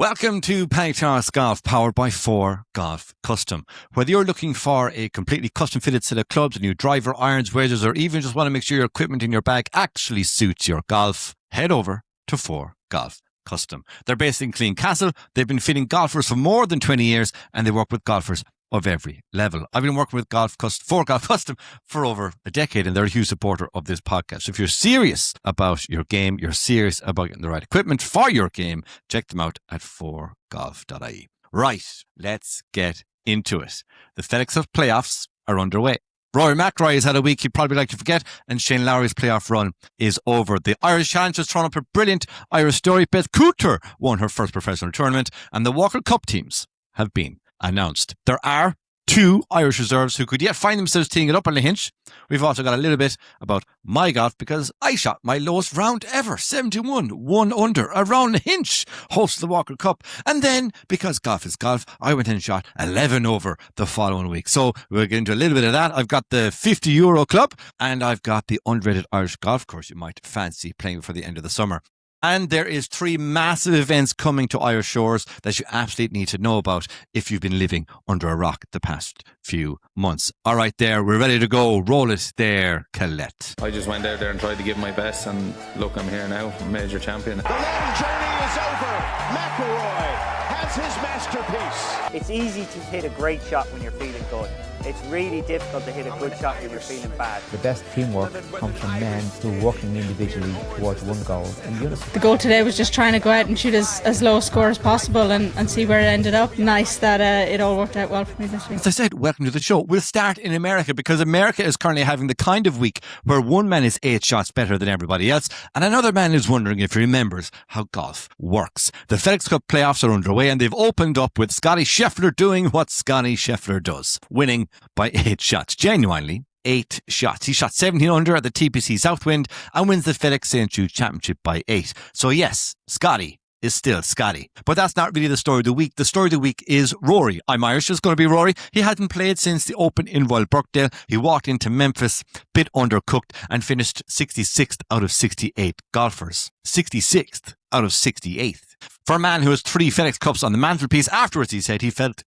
Welcome to PaddyTalks Golf, powered by ForeGolf Custom. Whether you're looking for a completely custom-fitted set of clubs, a new driver, irons, wedges, or even just want to make sure your equipment in your bag actually suits your golf, head over to ForeGolf Custom. They're based in Castle. They've been fitting golfers for more than 20 years, and they work with golfers of every level. I've been working with ForeGolf Custom for over a decade, and they're a huge supporter of this podcast. So if you're serious about your game, you're serious about getting the right equipment for your game, check them out at foregolf.ie. Right, let's get into it. The FedExCup Playoffs are underway. Rory McIlroy has had a week he'd probably like to forget, and Shane Lowry's playoff run is over. The Irish Challenge has thrown up a brilliant Irish story. Beth Coulter won her first professional tournament, and the Walker Cup teams have been announced. There are two Irish reserves who could yet find themselves teeing it up on Lahinch. We've also got a little bit about my golf because I shot my lowest round ever, 71, 1 under, around Lahinch, host of the Walker Cup. And then, because golf is golf, I went and shot 11 over the following week. So we'll get into a little bit of that. I've got the €50 club and I've got the underrated Irish golf course you might fancy playing before the end of the summer. And there is 3 massive events coming to Irish shores that you absolutely need to know about if you've been living under a rock the past few months. All right, there, we're ready to go. Roll it there, Colette. I just went out there and tried to give my best, and look, I'm here now, major champion. The long journey is over. McIlroy has his masterpiece. It's easy to hit a great shot when you're feeling good. It's really difficult to hit a good shot when you're feeling bad. The best teamwork comes from men who are working individually towards one goal in unison. The goal today was just trying to go out and shoot as low a score as possible and see where it ended up. Nice that it all worked out well for me this week. As I said, welcome to the show. We'll start in America because America is currently having the kind of week where one man is 8 shots better than everybody else and another man is wondering if he remembers how golf works. The FedExCup Playoffs are underway and they've opened up with Scotty Scheffler doing what Scotty Scheffler does, winning by 8 shots. Genuinely, 8 shots. He shot 17 under at the TPC Southwind and wins the FedEx St. Jude Championship by 8. So yes, Scotty is still Scotty. But that's not really the story of the week. The story of the week is Rory. I'm Irish. It's going to be Rory. He hadn't played since the Open in Royal Birkdale. He walked into Memphis, bit undercooked, and finished 66th out of 68 golfers. 66th out of 68th. For a man who has 3 FedEx Cups on the mantelpiece, afterwards he said he felt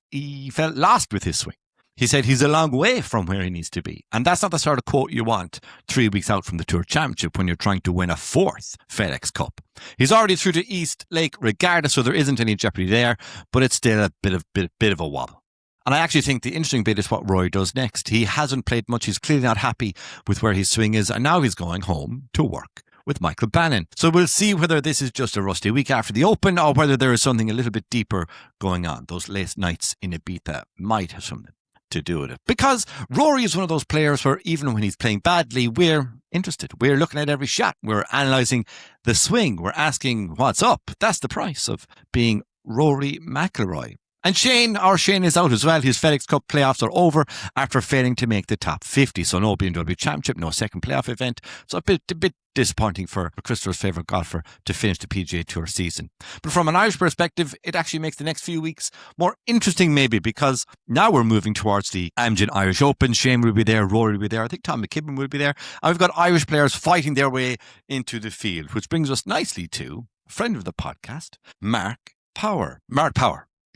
lost with his swing. He said he's a long way from where he needs to be. And that's not the sort of quote you want 3 weeks out from the Tour Championship when you're trying to win a 4th FedEx Cup. He's already through to East Lake regardless, so there isn't any jeopardy there, but it's still a bit of a wobble. And I actually think the interesting bit is what Rory does next. He hasn't played much. He's clearly not happy with where his swing is, and now he's going home to work with Michael Bannon. So we'll see whether this is just a rusty week after the Open or whether there is something a little bit deeper going on. Those late nights in Ibiza might have something to do with it. Because Rory is one of those players where even when he's playing badly, we're interested. We're looking at every shot. We're analysing the swing. We're asking what's up. That's the price of being Rory McIlroy. And Shane is out as well. His FedEx Cup playoffs are over after failing to make the top 50. So no BMW Championship, no second playoff event. So a bit disappointing for Christopher's favourite golfer to finish the PGA Tour season. But from an Irish perspective, it actually makes the next few weeks more interesting maybe because now we're moving towards the Amgen Irish Open. Shane will be there, Rory will be there. I think Tom McKibben will be there. And we've got Irish players fighting their way into the field, which brings us nicely to a friend of the podcast, Mark Power.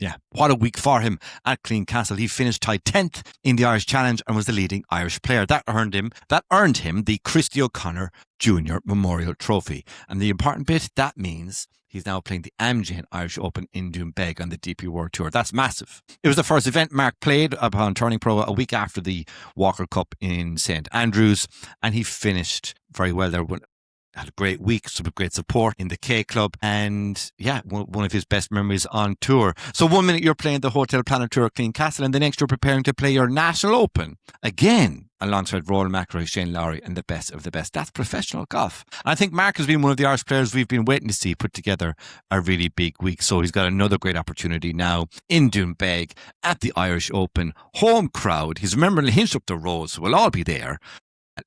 Yeah, what a week for him at Castle. He finished tied 10th in the Irish Challenge and was the leading Irish player. That earned him the Christy O'Connor Junior Memorial Trophy. And the important bit, that means he's now playing the Amgen Irish Open in Doonbeg on the DP World Tour. That's massive. It was the first event Mark played upon turning pro a week after the Walker Cup in St. Andrews, and he finished very well there. Had a great week, some great support in the K Club, and yeah, one of his best memories on tour. So 1 minute you're playing the Hotel Planet Tour at Castle, and the next you're preparing to play your National Open again alongside Rory McIlroy, Shane Lowry, and the best of the best. That's professional golf. And I think Mark has been one of the Irish players we've been waiting to see put together a really big week. So he's got another great opportunity now in Doonbeg at the Irish Open. Home crowd. He's remembering Lahinch up the road, so we'll all be there.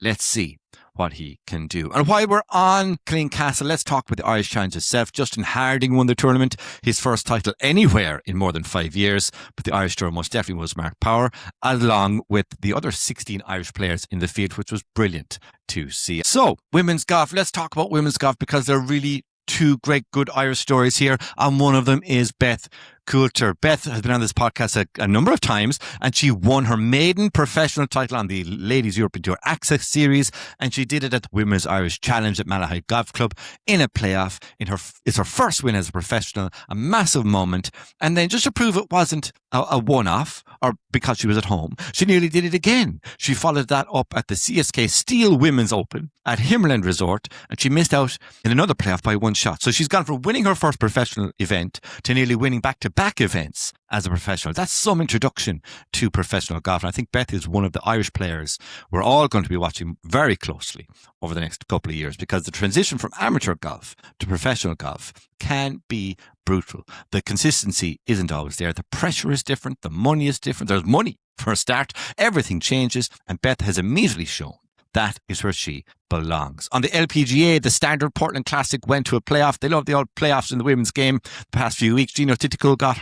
Let's see what he can do. And while we're on Castle, let's talk about the Irish Challenge itself. Justin Harding won the tournament, his first title anywhere in more than 5 years, but the Irish Tour most definitely was Mark Power, along with the other 16 Irish players in the field, which was brilliant to see. So, women's golf, let's talk about women's golf because there are really two great good Irish stories here, and one of them is Beth Coulter. Beth has been on this podcast a number of times, and she won her maiden professional title on the Ladies European Tour Access Series, and she did it at the Women's Irish Challenge at Lahinch Golf Club in a playoff. It's her first win as a professional, a massive moment. And then just to prove it wasn't a one-off, or because she was at home, she nearly did it again. She followed that up at the CSK Steel Women's Open at Himmerland Resort, and she missed out in another playoff by one shot. So she's gone from winning her first professional event to nearly winning back-to-back events as a professional. That's some introduction to professional golf. And I think Beth is one of the Irish players we're all going to be watching very closely over the next couple of years, because the transition from amateur golf to professional golf can be brutal. The consistency isn't always there. The pressure is different. The money is different. There's money for a start. Everything changes. And Beth has immediately shown that is where she belongs. On the LPGA, the Standard Portland Classic went to a playoff. They love the old playoffs in the women's game the past few weeks. Gino Titico got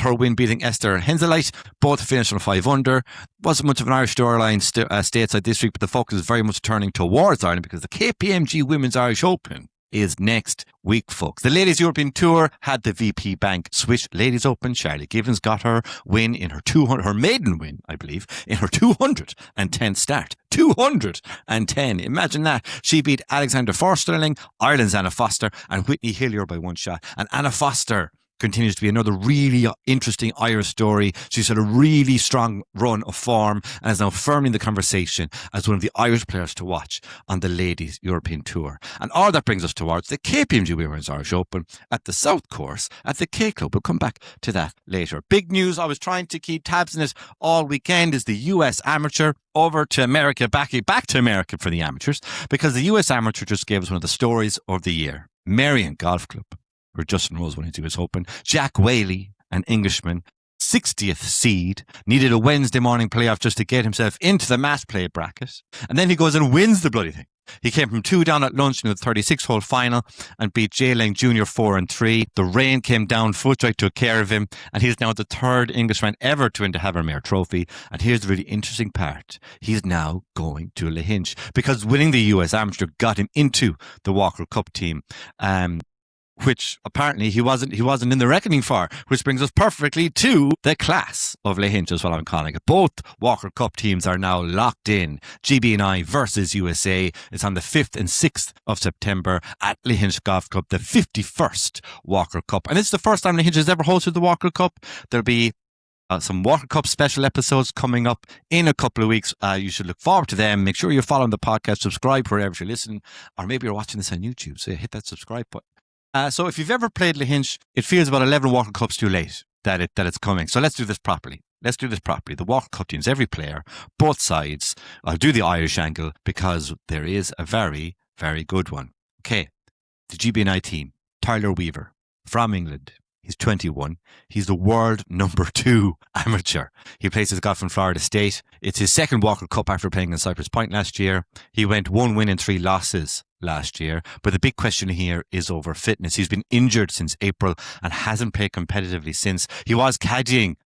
her win, beating Esther Henseleit. Both finished on 5 under. Wasn't much of an Irish storyline stateside this week, but the focus is very much turning towards Ireland, because the KPMG Women's Irish Open is next week, folks. The Ladies European Tour had the VP Bank Swiss Ladies Open. Charlie Gibbons got her win in her maiden win, I believe, in her 210th start. 210. Imagine that. She beat Alexander Forsterling, Ireland's Anna Foster, and Whitney Hillier by one shot. And Anna Foster continues to be another really interesting Irish story. She's had a really strong run of form and is now firmly in the conversation as one of the Irish players to watch on the Ladies European Tour. And all that brings us towards the KPMG Women's Irish Open at the South Course at the K Club. We'll come back to that later. Big news, I was trying to keep tabs on it all weekend, is the US Amateur over to America, back to America for the amateurs, because the US Amateur just gave us one of the stories of the year. Marion Golf Club, where Justin Rose went into his Open. Jack Whaley, an Englishman, 60th seed, needed a Wednesday morning playoff just to get himself into the match play bracket. And then he goes and wins the bloody thing. He came from 2 down at lunch in the 36-hole final and beat Jay Lang Jr. 4-3. The rain came down, Footjoy took care of him, and he's now the 3rd Englishman ever to win the Havermere Trophy. And here's the really interesting part. He's now going to Lahinch, because winning the US Amateur got him into the Walker Cup team. Which apparently he wasn't in the reckoning for, which brings us perfectly to the class of Lahinch, is what I'm calling it. Both Walker Cup teams are now locked in. GB&I versus USA. It's on the 5th and 6th of September at Lahinch Golf Club, the 51st Walker Cup. And it's the first time Lahinch has ever hosted the Walker Cup. There'll be some Walker Cup special episodes coming up in a couple of weeks. You should look forward to them. Make sure you're following the podcast, subscribe wherever you're listening, or maybe you're watching this on YouTube, so hit that subscribe button. So if you've ever played Lahinch, it feels about 11 Walker Cups too late that it's coming. So let's do this properly. The Walker Cup teams, every player, both sides. I'll do the Irish angle because there is a very, very good one. Okay, the GB&I team, Tyler Weaver from England. He's 21. He's the world number 2 amateur. He plays his golf in Florida State. It's his second Walker Cup after playing in Cypress Point last year. He went 1 win and 3 losses last year. But the big question here is over fitness. He's been injured since April and hasn't played competitively since. He was caddying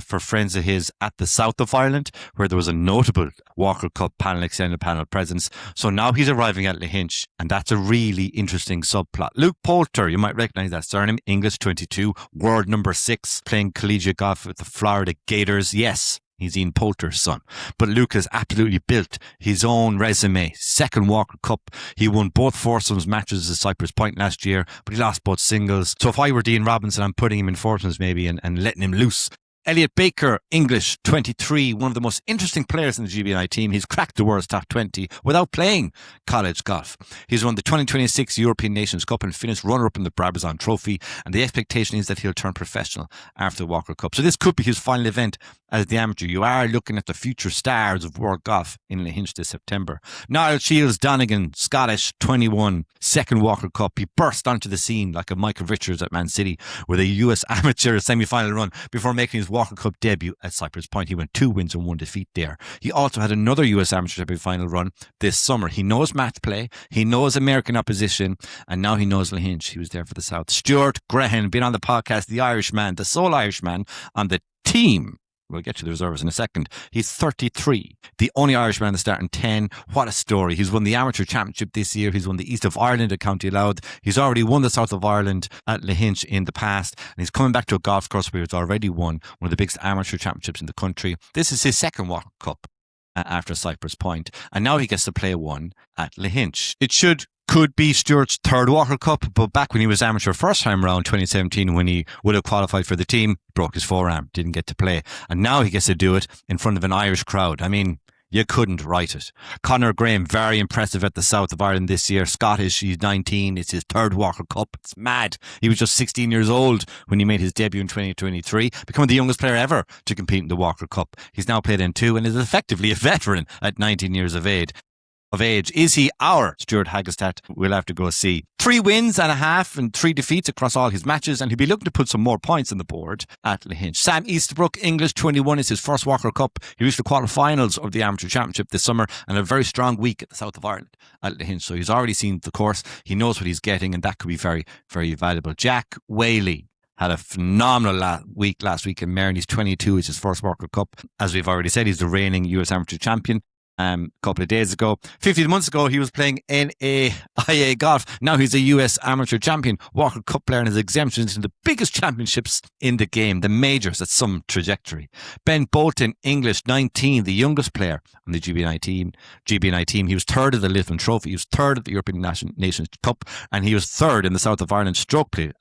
for friends of his at the south of Ireland, where there was a notable Walker Cup extended panel presence. So now he's arriving at Lahinch, and that's a really interesting subplot. Luke Poulter, you might recognise that surname, English 22, world number 6, playing collegiate golf with the Florida Gators. Yes, he's Ian Poulter's son. But Luke has absolutely built his own resume. Second Walker Cup. He won both foursomes matches at Cypress Point last year, but he lost both singles. So if I were Dean Robinson, I'm putting him in foursomes maybe and letting him loose. Elliot Baker, English, 23, one of the most interesting players in the GB&I team. He's cracked the world's top 20 without playing college golf. He's won the 2026 European Nations Cup and finished runner-up in the Brabazon Trophy, and the expectation is that he'll turn professional after the Walker Cup. So this could be his final event as the amateur. You are looking at the future stars of world golf in Lahinch this September. Niall Shields Donegan, Scottish, 21, second Walker Cup. He burst onto the scene like a Michael Richards at Man City with a US amateur semi-final run before making his Walker Cup debut at Cypress Point. He went 2 wins and 1 defeat there. He also had another US amateur semi-final run this summer. He knows match play, he knows American opposition, and now he knows Lahinch. He was there for the South. Stuart Grehan, been on the podcast, the Irishman, the sole Irishman on the team We'll get to the reserves in a second. He's 33, the only Irishman in the starting 10. What a story. He's won the Amateur Championship this year. He's won the East of Ireland at County Louth. He's already won the South of Ireland at Lahinch in the past. And he's coming back to a golf course where he's already won one of the biggest amateur championships in the country. This is his second Walker Cup after Cypress Point. And now he gets to play one at Lahinch. Could be Stuart's third Walker Cup, but back when he was amateur first time around 2017, when he would have qualified for the team, broke his forearm, didn't get to play. And now he gets to do it in front of an Irish crowd. I mean, you couldn't write it. Conor Graham, very impressive at the South of Ireland this year. Scottish, he's 19. It's his third Walker Cup. It's mad. He was just 16 years old when he made his debut in 2023, becoming the youngest player ever to compete in the Walker Cup. He's now played in 2 and is effectively a veteran at 19 years of age. Is he our Stuart Hagestad? We'll have to go see. 3 wins and a half and 3 defeats across all his matches, and he'll be looking to put some more points on the board at Lahinch. Sam Easterbrook, English, 21, is his first Walker Cup. He reached the quarterfinals of the Amateur Championship this summer and a very strong week at the South of Ireland at Lahinch. So he's already seen the course. He knows what he's getting, and that could be very, very valuable. Jack Whaley had a phenomenal week last week in Marin. He's 22. It's his first Walker Cup. As we've already said, he's the reigning US Amateur Champion. A couple of days ago. 15 months ago, he was playing NAIA golf. Now he's a US Amateur Champion, Walker Cup player, and has exemptions into the biggest championships in the game, the majors. At some trajectory. Ben Bolton, English, 19, the youngest player on the GB&I team. He was third at the Lithuanian Trophy. He was third at the European Nations Cup, and he was third in the South of Ireland stroke play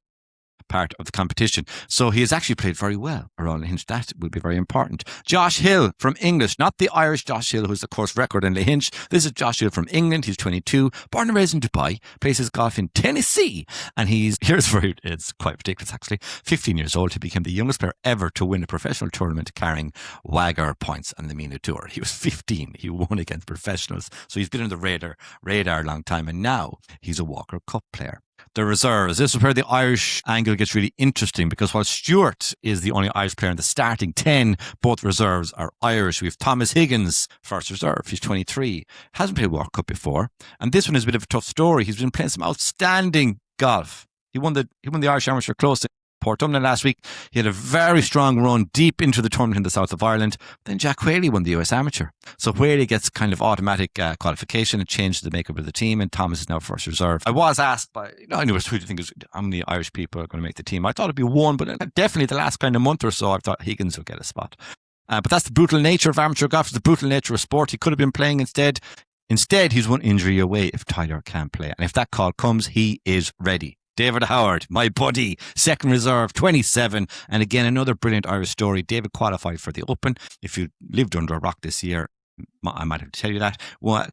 part of the competition. So he has actually played very well around Lahinch. That will be very important. Josh Hill from English, not the Irish Josh Hill, who's the course record in Lahinch. This is Josh Hill from England. He's 22, born and raised in Dubai, plays his golf in Tennessee, and it's quite ridiculous actually, 15 years old. He became the youngest player ever to win a professional tournament carrying Wagger points on the MENA Tour. He was 15. He won against professionals. So he's been on the radar a long time, and now he's a Walker Cup player. The reserves. This is where the Irish angle gets really interesting, because while Stuart is the only Irish player in the starting 10, both reserves are Irish. We have Thomas Higgins, first reserve. He's 23. Hasn't played World Cup before. And this one is a bit of a tough story. He's been playing some outstanding golf. He won the Irish Amateur Close in Portumna last week. He had a very strong run deep into the tournament in the South of Ireland. Then Jack Whaley won the US Amateur. So Whaley gets kind of automatic qualification. It changed the makeup of the team, and Thomas is now first reserve. I was asked by, I knew who do you think is how many Irish people are going to make the team. I thought it'd be one, but definitely the last kind of month or so, I thought Higgins would get a spot. But that's the brutal nature of amateur golf. It's the brutal nature of sport. He could have been playing instead. Instead, he's one injury away if Tyler can't play. And if that call comes, he is ready. David Howard, my buddy, second reserve, 27. And again, another brilliant Irish story. David qualified for the Open. If you lived under a rock this year, I might have to tell you that.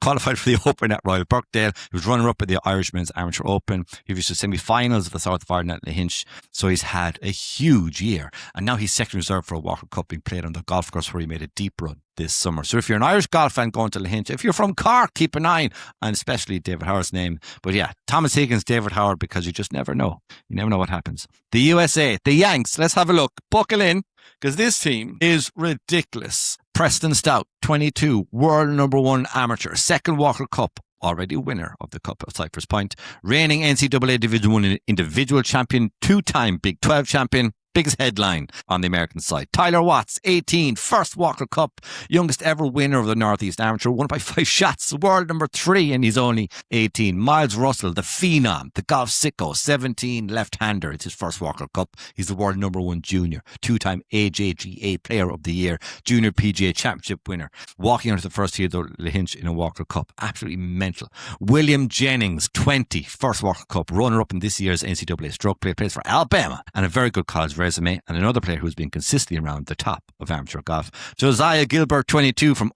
Qualified for the Open at Royal Birkdale. He was runner-up at the Irishman's Amateur Open. He reached the semi-finals of the South of Ireland at Lahinch. So he's had a huge year. And now he's second reserve for a Walker Cup being played on the golf course where he made a deep run this summer. So if you're an Irish golf fan going to Lahinch, if you're from Cork, keep an eye on especially David Howard's name. But yeah, Thomas Higgins, David Howard, because you just never know. You never know what happens. The USA, the Yanks, let's have a look. Buckle in, because this team is ridiculous. Preston Stout, 22, world number 1 amateur, second Walker Cup, already winner of the Cup of Cypress Point, reigning NCAA Division 1 individual champion, 2-time Big 12 champion, biggest headline on the American side. Tyler Watts, 18, first Walker Cup, youngest ever winner of the Northeast Amateur, won by 5 shots, world number 3, and he's only 18. Miles Russell, the phenom, the golf sicko, 17, left-hander. It's his first Walker Cup. He's the world number 1 junior, 2-time AJGA Player of the Year, Junior PGA Championship winner, walking onto the first tee of the Lahinch in a Walker Cup. Absolutely mental. William Jennings, 20, first Walker Cup, runner-up in this year's NCAA Stroke Play, plays for Alabama, and a very good college resume, and another player who's been consistently around the top of amateur golf. Josiah Gilbert, 22, from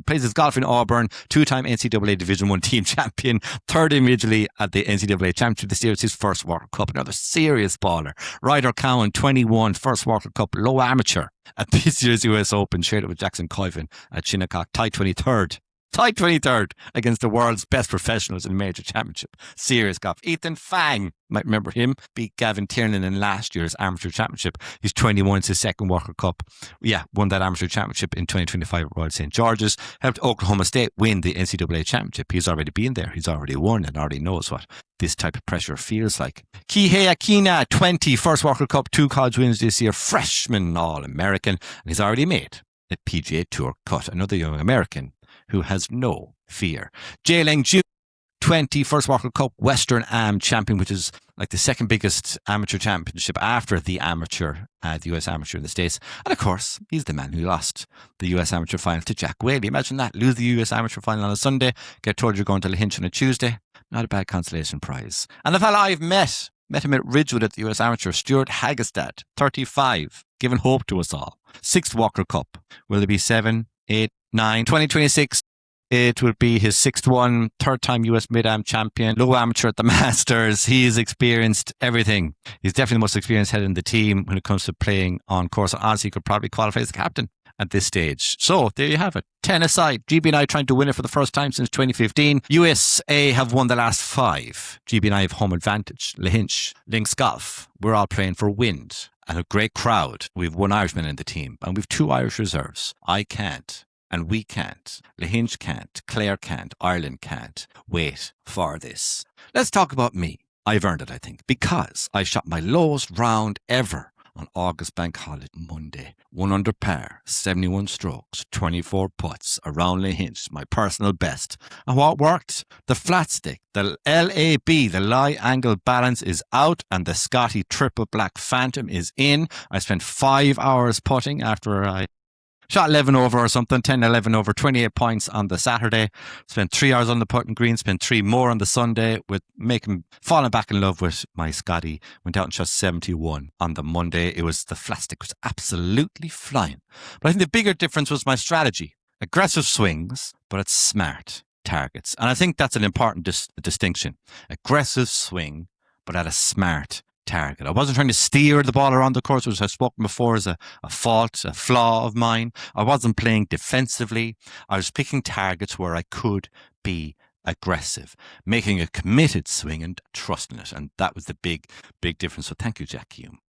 plays his golf in Auburn, 2-time NCAA Division 1 team champion, third individually at the NCAA Championship this year. It's his first Walker Cup, another serious baller. Ryder Cowan, 21, first Walker Cup, low amateur at this year's US Open, shared it with Jackson Coyvin at Shinnecock, tied 23rd Tied 23rd against the world's best professionals in a major championship. Serious golf. Ethan Fang, might remember him, beat Gavin Tiernan in last year's amateur championship. He's 21, it's his second Walker Cup. Yeah, won that amateur championship in 2025 at Royal St. George's. Helped Oklahoma State win the NCAA championship. He's already been there. He's already won and already knows what this type of pressure feels like. Kihei Akina, 20, first Walker Cup, 2 college wins this year. Freshman All-American. And he's already made a PGA Tour cut. Another young American who has no fear. Jayleng Ju, 20, first Walker Cup Western Am champion, which is like the second biggest amateur championship after the amateur, the US amateur in the States. And of course, he's the man who lost the US amateur final to Jack Whaley. Imagine that, lose the US amateur final on a Sunday, get told you're going to Lahinch on a Tuesday. Not a bad consolation prize. And the fella I've met him at Ridgewood at the US amateur, Stuart Hagestad, 35, giving hope to us all. 6th Walker Cup. Will there be 7, 8, 9, 2026? It will be his 6th one, 3rd time US Mid-Am champion, low amateur at the Masters. He's experienced everything. He's definitely the most experienced head in the team when it comes to playing on course. Honestly, he could probably qualify as the captain at this stage. So there you have it. 10 aside. GB&I trying to win it for the first time since 2015. USA have won the last 5. GB&I have home advantage. Lahinch, Links Golf. We're all playing for wind and a great crowd. We've 1 Irishman in the team and we've 2 Irish reserves. I can't. And we can't. Lahinch can't. Clare can't. Ireland can't. Wait for this. Let's talk about me. I've earned it, I think, because I shot my lowest round ever on August Bank Holiday Monday. 1 under par, 71 strokes, 24 putts around Lahinch, my personal best. And what worked? The flat stick, the LAB, the lie angle balance is out and the Scotty Triple Black Phantom is in. I spent 5 hours putting after I shot 11 over or something, 10, 11 over, 28 points on the Saturday. Spent 3 hours on the putting green, spent 3 more on the Sunday with falling back in love with my Scotty. Went out and shot 71 on the Monday. It was the flat stick was absolutely flying. But I think the bigger difference was my strategy. Aggressive swings, but it's smart targets. And I think that's an important distinction. Aggressive swing, but at a smart target. I wasn't trying to steer the ball around the course, which I've spoken before as a fault, a flaw of mine. I wasn't playing defensively. I was picking targets where I could be aggressive, making a committed swing and trusting it. And that was the big difference. So thank you, Jack Hume,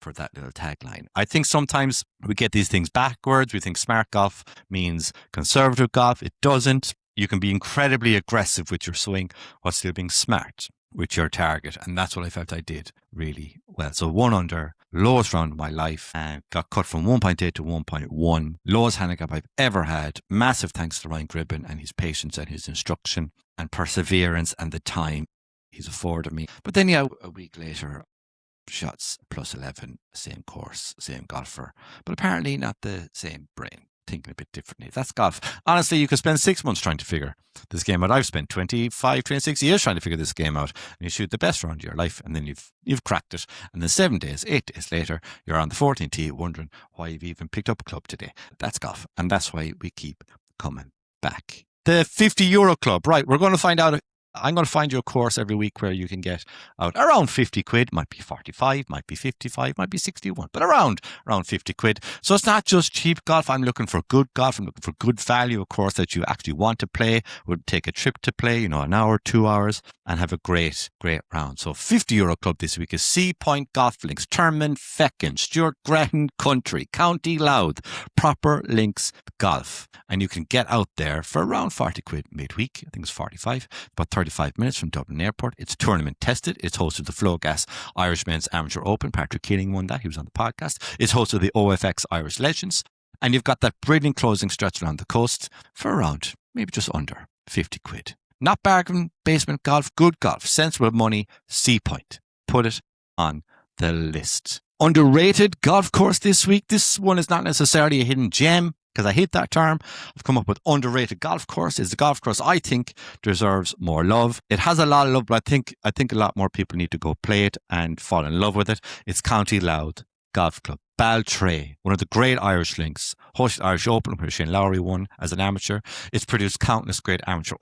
for that little tagline. I think sometimes we get these things backwards. We think smart golf means conservative golf. It doesn't. You can be incredibly aggressive with your swing while still being smart with your target. And that's what I felt I did really well. So 1 under, lowest round of my life, and got cut from 1.8 to 1.1. Lowest handicap I've ever had. Massive thanks to Ryan Gribben and his patience and his instruction and perseverance and the time he's afforded me. But then, yeah, a week later, shots plus 11, same course, same golfer, but apparently not the same brain. Thinking a bit differently. That's golf. Honestly, you could spend 6 months trying to figure this game out. I've spent 25, 26 years trying to figure this game out. And you shoot the best round of your life and then you've cracked it. And then 7 days, 8 days later, you're on the 14th tee wondering why you've even picked up a club today. That's golf. And that's why we keep coming back. The €50 club. Right, we're going to find out. I'm going to find you a course every week where you can get out around 50 quid. Might be 45, might be 55, might be 61, but around 50 quid. So it's not just cheap golf. I'm looking for good golf. I'm looking for good value, of course, that you actually want to play, would take a trip to play, an hour, 2 hours, and have a great round. So €50 club this week is Sea Point Golf Links, Termon, Feckin, Stuart Grehan Country, County Louth, Proper Links Golf. And you can get out there for around 40 quid midweek. I think it's 45, about 35 minutes from Dublin Airport. It's tournament tested. It's hosted the Flowgas Irish Men's Amateur Open. Patrick Keeling won that. He was on the podcast. It's hosted the OFX Irish Legends. And you've got that brilliant closing stretch around the coast for around, maybe just under 50 quid. Not bargain basement golf, good golf, sensible money, Sea Point. Put it on the list. Underrated golf course this week. This one is not necessarily a hidden gem, because I hate that term. I've come up with underrated golf course. It's the golf course I think deserves more love. It has a lot of love, but I think a lot more people need to go play it and fall in love with it. It's County Louth Golf Club, Baltray, one of the great Irish links, hosted Irish Open, where Shane Lowry won as an amateur. It's produced countless great amateur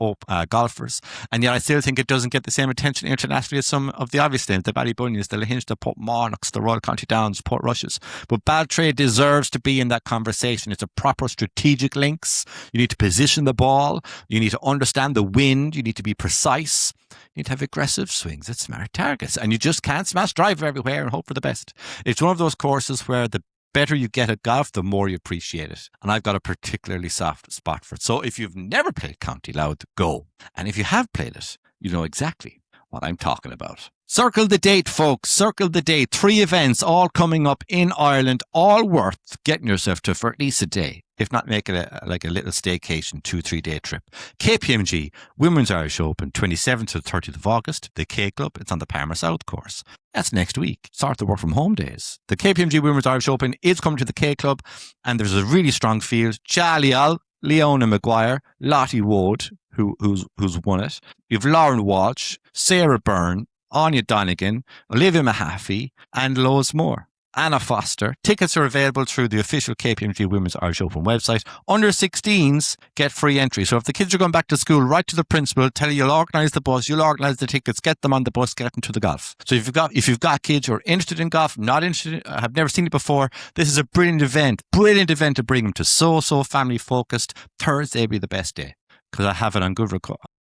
golfers, and yet I still think it doesn't get the same attention internationally as some of the obvious names, the Ballybunions, the Lahinch, the Portmarnocks, the Royal County Downs, Port Rushes. But Baltray deserves to be in that conversation. It's a proper strategic links. You need to position the ball. You need to understand the wind. You need to be precise. You need to have aggressive swings at smart targets, and you just can't smash drive everywhere and hope for the best. It's one of those courses where the better you get at golf, the more you appreciate it. And I've got a particularly soft spot for it. So if you've never played County Louth, go. And if you have played it, you know exactly what I'm talking about. Circle the date, folks. Circle the date. 3 events all coming up in Ireland, all worth getting yourself to for at least a day. If not, make it like a little staycation, 2-3 day trip. KPMG Women's Irish Open, 27th to the 30th of August. The K Club, it's on the Palmer South course. That's next week. Start the work from home days. The KPMG Women's Irish Open is coming to the K Club, and there's a really strong field. Jalial, Leona Maguire, Lottie Wood, who's won it. You've Lauren Walsh, Sarah Byrne, Anya Donegan, Olivia Mahaffey, and loads more. Anna Foster. Tickets are available through the official KPMG Women's Irish Open website. Under 16s get free entry. So if the kids are going back to school, write to the principal, tell you you'll organise the bus, you'll organise the tickets, get them on the bus, get them to the golf. So if you've got kids who are interested in golf, not interested, have never seen it before, this is a brilliant event to bring them to. So family focused. Thursday will be the best day, because I have it on good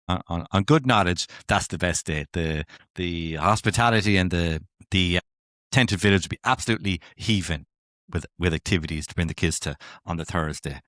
on good knowledge. That's the best day. The hospitality and the tented village will be absolutely heaving with activities to bring the kids to on the Thursday.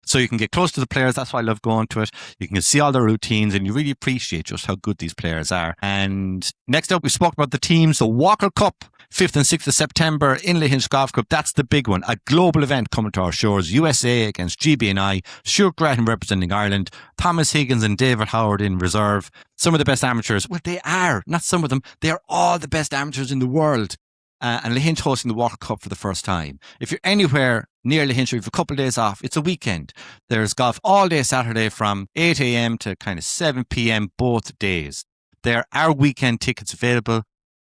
So you can get close to the players. That's why I love going to it. You can see all their routines, and you really appreciate just how good these players are. And next up, we spoke about the teams. The Walker Cup, 5th and 6th of September in Lahinch Golf Club. That's the big one. A global event coming to our shores. USA against GB&I. Stuart Grehan representing Ireland. Thomas Higgins and David Howard in reserve. Some of the best amateurs. Well, they are. Not some of them. They are all the best amateurs in the world. And Lahinch hosting the Walker Cup for the first time. If you're anywhere near Lahinch, or you have a couple of days off, it's a weekend. There's golf all day Saturday from 8 a.m. to kind of 7 p.m. both days. There are weekend tickets available,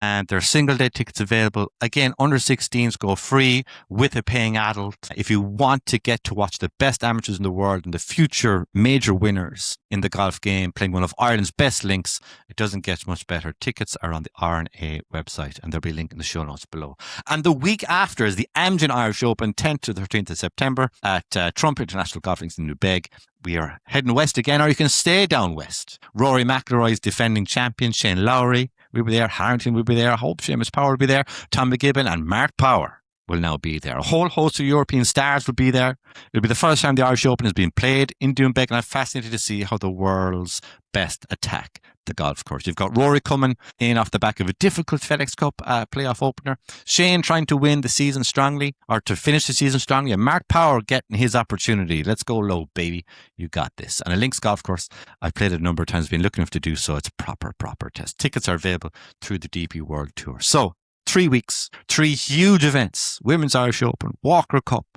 and there are single day tickets available. Again, under 16s go free with a paying adult. If you want to get to watch the best amateurs in the world and the future major winners in the golf game playing one of Ireland's best links, it doesn't get much better. Tickets are on the R&A website, and there'll be a link in the show notes below. And the week after is the Amgen Irish Open, 10th to 13th of September at Trump International Golf Links in Newbeg. We are heading west again, or you can stay down west. Rory McIlroy is defending champion. Shane Lowry will be there. Harrington will be there. I hope Seamus Power will be there. Tom McGibbon and Mark Power will now be there. A whole host of European stars will be there. It'll be the first time the Irish Open has been played in Doonbeg, and I'm fascinated to see how the world's best attack the golf course. You've got Rory coming in off the back of a difficult FedExCup playoff opener. Shane trying to win the season strongly, or to finish the season strongly. And Mark Power getting his opportunity. Let's go low, baby. You got this. And a links golf course, I've played it a number of times, been looking enough to do so. It's a proper test. Tickets are available through the DP World Tour. So 3 weeks, 3 huge events. Women's Irish Open, Walker Cup,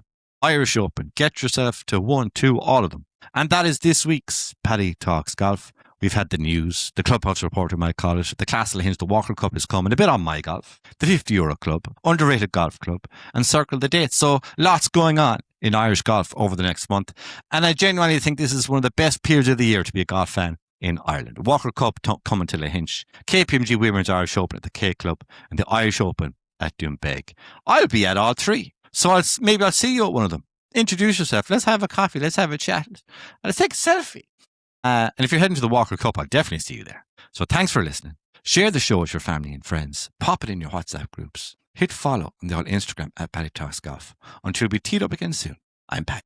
Irish Open. Get yourself to 1, 2, all of them. And that is this week's Paddy Talks Golf. We've had the news, the Clubhouse Reporter might call it, the Castle Hinge, the Walker Cup is coming, a bit on my golf, the €50 Club, Underrated Golf Club, and Circle the Dates. So lots going on in Irish golf over the next month. And I genuinely think this is one of the best periods of the year to be a golf fan in Ireland. Walker Cup coming to Lahinch, KPMG Women's Irish Open at the K Club, and the Irish Open at Doonbeg. I'll be at all 3. So maybe I'll see you at one of them. Introduce yourself. Let's have a coffee. Let's have a chat. And let's take a selfie. And if you're heading to the Walker Cup, I'll definitely see you there. So thanks for listening. Share the show with your family and friends. Pop it in your WhatsApp groups. Hit follow on the old Instagram at PaddyTalks Golf. Until we teed up again soon, I'm Pat.